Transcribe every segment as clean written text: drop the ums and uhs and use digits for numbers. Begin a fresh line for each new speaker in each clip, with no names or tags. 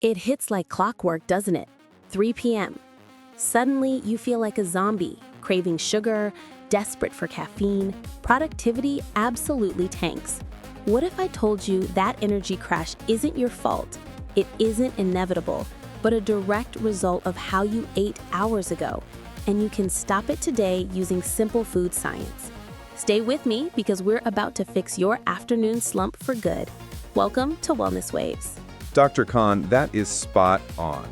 It hits like clockwork, doesn't it? 3 p.m. Suddenly, you feel like a zombie, craving sugar, desperate for caffeine. Productivity absolutely tanks. What if I told you that energy crash isn't your fault? It isn't inevitable, but a direct result of how you ate hours ago, and you can stop it today using simple food science. Stay with me because we're about to fix your afternoon slump for good. Welcome to Wellness Waves.
Dr. Khan, that is spot on.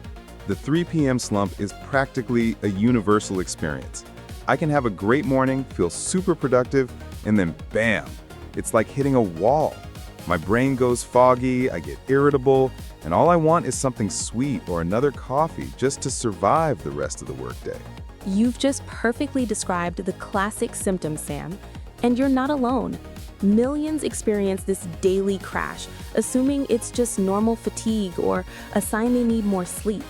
The 3 p.m. slump is practically a universal experience. I can have a great morning, feel super productive, and then bam, it's like hitting a wall. My brain goes foggy, I get irritable, and all I want is something sweet or another coffee just to survive the rest of the workday.
You've just perfectly described the classic symptoms, Sam, and you're not alone. Millions experience this daily crash, assuming it's just normal fatigue or a sign they need more sleep.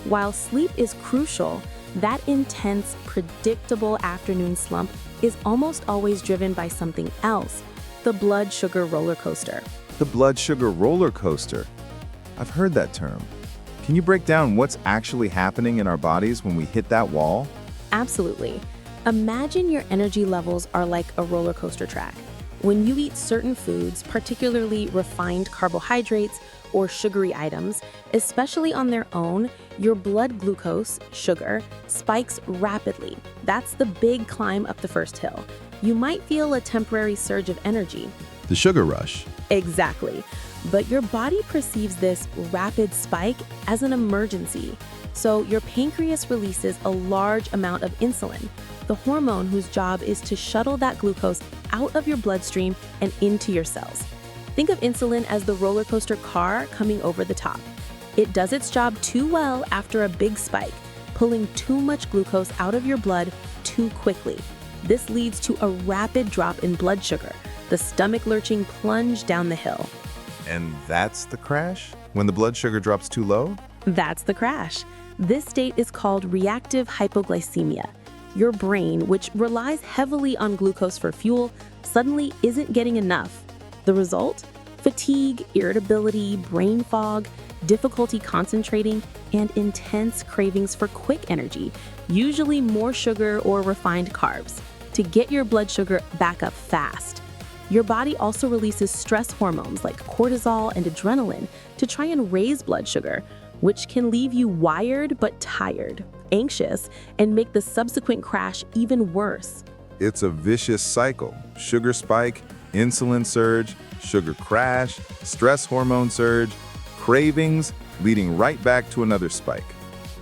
While sleep is crucial, that intense, predictable afternoon slump is almost always driven by something else, the blood sugar roller coaster.
The blood sugar roller coaster. I've heard that term. Can you break down what's actually happening in our bodies when we hit that wall?
Absolutely. Imagine your energy levels are like a roller coaster track. When you eat certain foods, particularly refined carbohydrates or sugary items, especially on their own, your blood glucose, sugar, spikes rapidly. That's the big climb up the first hill. You might feel a temporary surge of energy.
The sugar rush.
Exactly. But your body perceives this rapid spike as an emergency. So your pancreas releases a large amount of insulin, the hormone whose job is to shuttle that glucose out of your bloodstream and into your cells. Think of insulin as the roller coaster car coming over the top. It does its job too well after a big spike, pulling too much glucose out of your blood too quickly. This leads to a rapid drop in blood sugar, the stomach-lurching plunge down the hill.
And that's the crash? When the blood sugar drops too low?
That's the crash. This state is called reactive hypoglycemia. Your brain, which relies heavily on glucose for fuel, suddenly isn't getting enough. The result? Fatigue, irritability, brain fog, difficulty concentrating, and intense cravings for quick energy, usually more sugar or refined carbs, to get your blood sugar back up fast. Your body also releases stress hormones like cortisol and adrenaline to try and raise blood sugar, which can leave you wired but tired, anxious, and make the subsequent crash even worse.
It's a vicious cycle. Sugar spike, insulin surge, sugar crash, stress hormone surge, cravings, leading right back to another spike.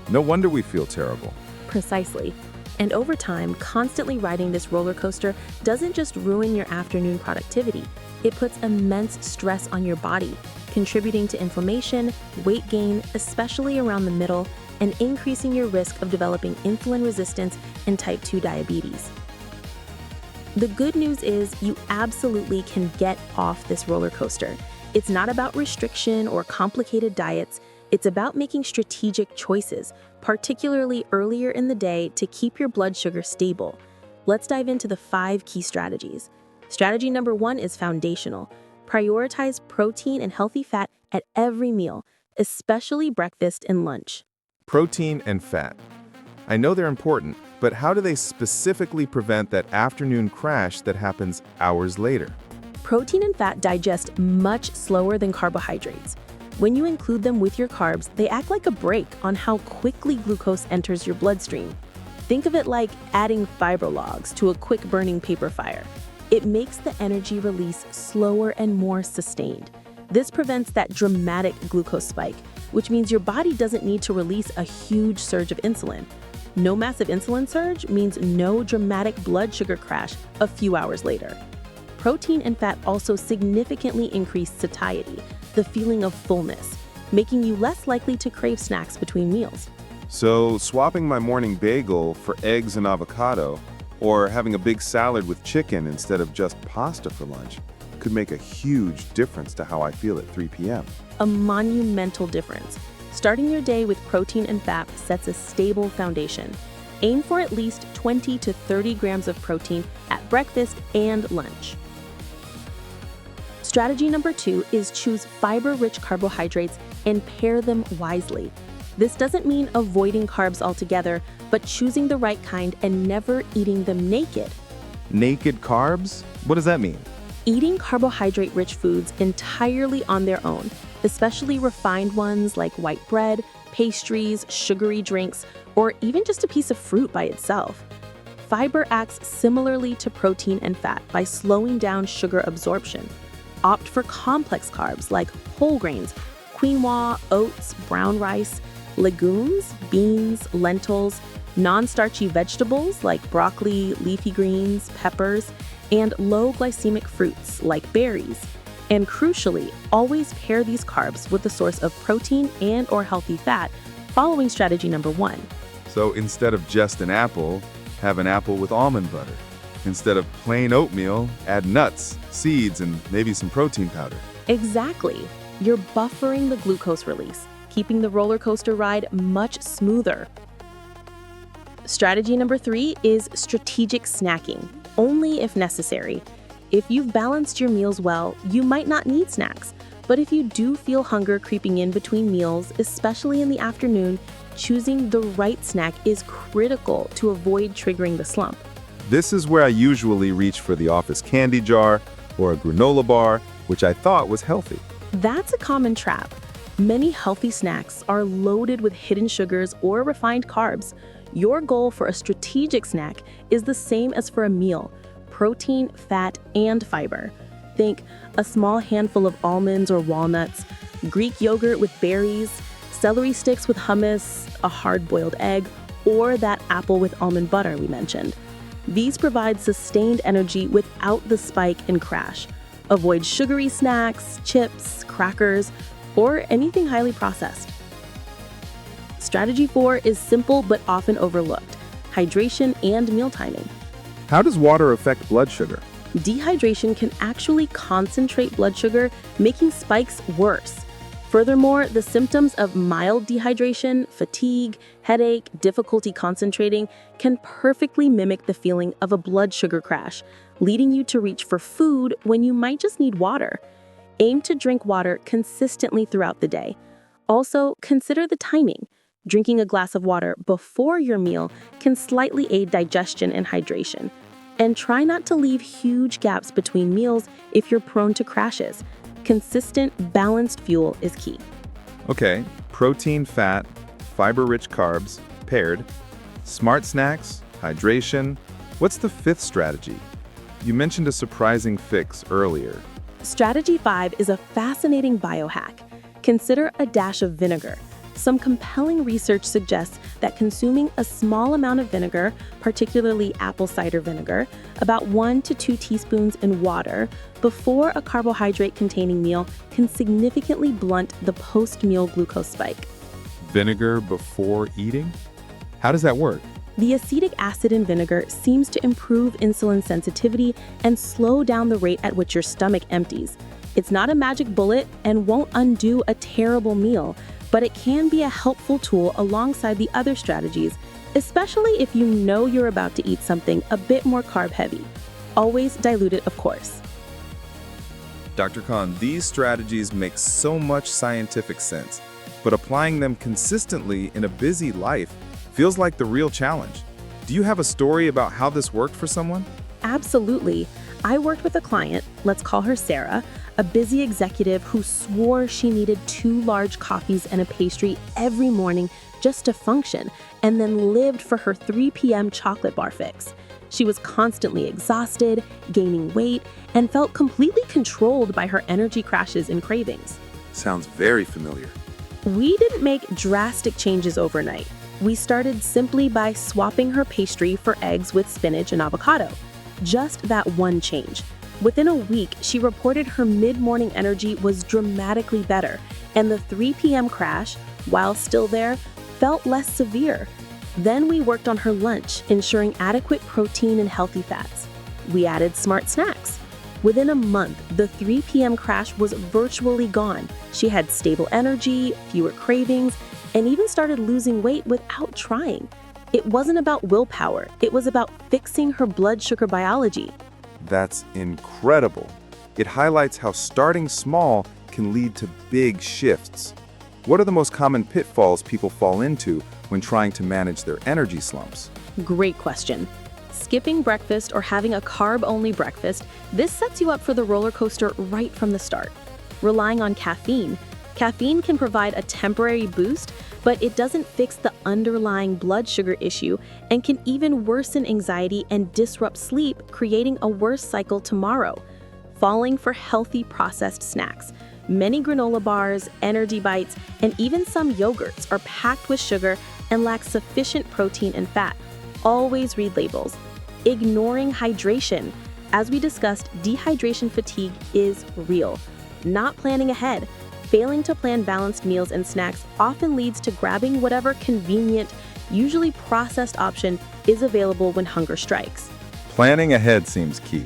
No wonder we feel terrible.
Precisely. And over time, constantly riding this roller coaster doesn't just ruin your afternoon productivity, it puts immense stress on your body, contributing to inflammation, weight gain, especially around the middle, and increasing your risk of developing insulin resistance and type 2 diabetes. The good news is you absolutely can get off this roller coaster. It's not about restriction or complicated diets. It's about making strategic choices, particularly earlier in the day, to keep your blood sugar stable. Let's dive into the 5 key strategies. Strategy number 1 is foundational. Prioritize protein and healthy fat at every meal, especially breakfast and lunch.
Protein and fat. I know they're important, but how do they specifically prevent that afternoon crash that happens hours later?
Protein and fat digest much slower than carbohydrates. When you include them with your carbs, they act like a brake on how quickly glucose enters your bloodstream. Think of it like adding fiber logs to a quick-burning paper fire. It makes the energy release slower and more sustained. This prevents that dramatic glucose spike, which means your body doesn't need to release a huge surge of insulin. No massive insulin surge means no dramatic blood sugar crash a few hours later. Protein and fat also significantly increase satiety, the feeling of fullness, making you less likely to crave snacks between meals.
So, swapping my morning bagel for eggs and avocado, or having a big salad with chicken instead of just pasta for lunch, could make a huge difference to how I feel at 3 p.m.
A monumental difference. Starting your day with protein and fat sets a stable foundation. Aim for at least 20 to 30 grams of protein at breakfast and lunch. Strategy number 2 is choose fiber-rich carbohydrates and pair them wisely. This doesn't mean avoiding carbs altogether, but choosing the right kind and never eating them naked.
Naked carbs? What does that mean?
Eating carbohydrate-rich foods entirely on their own, especially refined ones like white bread, pastries, sugary drinks, or even just a piece of fruit by itself. Fiber acts similarly to protein and fat by slowing down sugar absorption. Opt for complex carbs like whole grains, quinoa, oats, brown rice, legumes, beans, lentils, non-starchy vegetables like broccoli, leafy greens, peppers, and low glycemic fruits like berries. And crucially, always pair these carbs with a source of protein and/or healthy fat, following strategy number 1.
So instead of just an apple, have an apple with almond butter. Instead of plain oatmeal, add nuts, seeds, and maybe some protein powder.
Exactly. You're buffering the glucose release, keeping the roller coaster ride much smoother. Strategy number 3 is strategic snacking, only if necessary. If you've balanced your meals well, you might not need snacks. But if you do feel hunger creeping in between meals, especially in the afternoon, choosing the right snack is critical to avoid triggering the slump.
This is where I usually reach for the office candy jar or a granola bar, which I thought was healthy.
That's a common trap. Many healthy snacks are loaded with hidden sugars or refined carbs. Your goal for a strategic snack is the same as for a meal: protein, fat, and fiber. Think a small handful of almonds or walnuts, Greek yogurt with berries, celery sticks with hummus, a hard-boiled egg, or that apple with almond butter we mentioned. These provide sustained energy without the spike and crash. Avoid sugary snacks, chips, crackers, or anything highly processed. Strategy 4 is simple but often overlooked: hydration and meal timing.
How does water affect blood sugar?
Dehydration can actually concentrate blood sugar, making spikes worse. Furthermore, the symptoms of mild dehydration, fatigue, headache, difficulty concentrating can perfectly mimic the feeling of a blood sugar crash, leading you to reach for food when you might just need water. Aim to drink water consistently throughout the day. Also, consider the timing. Drinking a glass of water before your meal can slightly aid digestion and hydration. And try not to leave huge gaps between meals if you're prone to crashes. Consistent, balanced fuel is key.
Okay, protein, fat, fiber-rich carbs, paired, smart snacks, hydration. What's the 5th strategy? You mentioned a surprising fix earlier.
Strategy 5 is a fascinating biohack. Consider a dash of vinegar. Some compelling research suggests that consuming a small amount of vinegar, particularly apple cider vinegar, about 1 to 2 teaspoons in water before a carbohydrate-containing meal can significantly blunt the post-meal glucose spike.
Vinegar before eating? How does that work?
The acetic acid in vinegar seems to improve insulin sensitivity and slow down the rate at which your stomach empties. It's not a magic bullet and won't undo a terrible meal, but it can be a helpful tool alongside the other strategies, especially if you know you're about to eat something a bit more carb-heavy. Always dilute it, of course.
Dr. Khan, these strategies make so much scientific sense, but applying them consistently in a busy life feels like the real challenge. Do you have a story about how this worked for someone?
Absolutely. I worked with a client, let's call her Sarah, a busy executive who swore she needed 2 large coffees and a pastry every morning just to function, and then lived for her 3 p.m. chocolate bar fix. She was constantly exhausted, gaining weight, and felt completely controlled by her energy crashes and cravings.
Sounds very familiar.
We didn't make drastic changes overnight. We started simply by swapping her pastry for eggs with spinach and avocado. Just that one change. Within a week, she reported her mid-morning energy was dramatically better, and the 3 p.m. crash, while still there, felt less severe. Then we worked on her lunch, ensuring adequate protein and healthy fats. We added smart snacks. Within a month, the 3 p.m. crash was virtually gone. She had stable energy, fewer cravings, and even started losing weight without trying. It wasn't about willpower, it was about fixing her blood sugar biology.
That's incredible. It highlights how starting small can lead to big shifts. What are the most common pitfalls people fall into when trying to manage their energy slumps?
Great question. Skipping breakfast or having a carb-only breakfast, this sets you up for the roller coaster right from the start. Relying on caffeine. Caffeine can provide a temporary boost, but it doesn't fix the underlying blood sugar issue and can even worsen anxiety and disrupt sleep, creating a worse cycle tomorrow. Falling for healthy processed snacks. Many granola bars, energy bites, and even some yogurts are packed with sugar and lack sufficient protein and fat. Always read labels. Ignoring hydration. As we discussed, dehydration fatigue is real. Not planning ahead. Failing to plan balanced meals and snacks often leads to grabbing whatever convenient, usually processed option is available when hunger strikes.
Planning ahead seems key.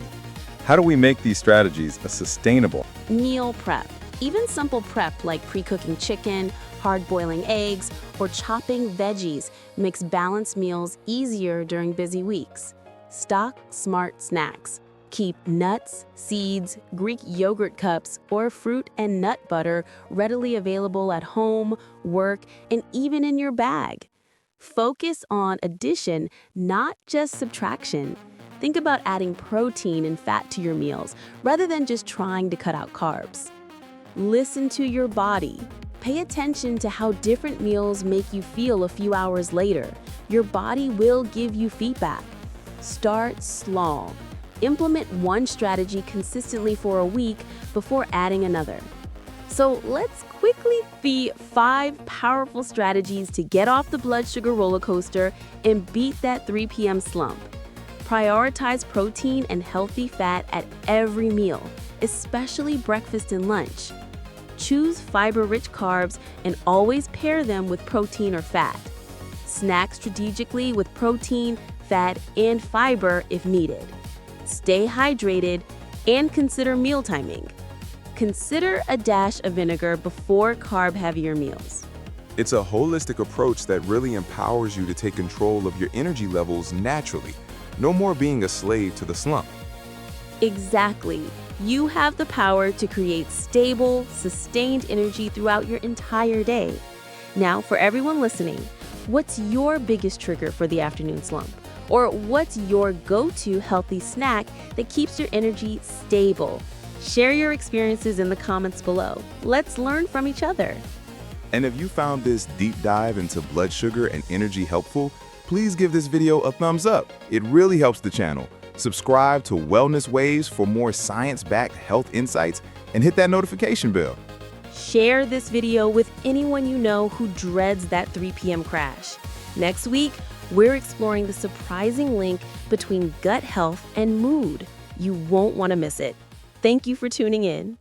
How do we make these strategies a sustainable?
Meal prep. Even simple prep like pre-cooking chicken, hard-boiling eggs, or chopping veggies makes balanced meals easier during busy weeks. Stock smart snacks. Keep nuts, seeds, Greek yogurt cups, or fruit and nut butter readily available at home, work, and even in your bag. Focus on addition, not just subtraction. Think about adding protein and fat to your meals rather than just trying to cut out carbs. Listen to your body. Pay attention to how different meals make you feel a few hours later. Your body will give you feedback. Start small. Implement one strategy consistently for a week before adding another. So let's quickly see 5 powerful strategies to get off the blood sugar roller coaster and beat that 3 p.m. slump. Prioritize protein and healthy fat at every meal, especially breakfast and lunch. Choose fiber-rich carbs and always pair them with protein or fat. Snack strategically with protein, fat, and fiber if needed. Stay hydrated and consider meal timing. Consider a dash of vinegar before carb-heavier meals.
It's a holistic approach that really empowers you to take control of your energy levels naturally. No more being a slave to the slump.
Exactly. You have the power to create stable, sustained energy throughout your entire day. Now, for everyone listening, what's your biggest trigger for the afternoon slump? Or what's your go-to healthy snack that keeps your energy stable? Share your experiences in the comments below. Let's learn from each other.
And if you found this deep dive into blood sugar and energy helpful, please give this video a thumbs up. It really helps the channel. Subscribe to Wellness Waves for more science-backed health insights and hit that notification bell.
Share this video with anyone you know who dreads that 3 p.m. crash. Next week, we're exploring the surprising link between gut health and mood. You won't want to miss it. Thank you for tuning in.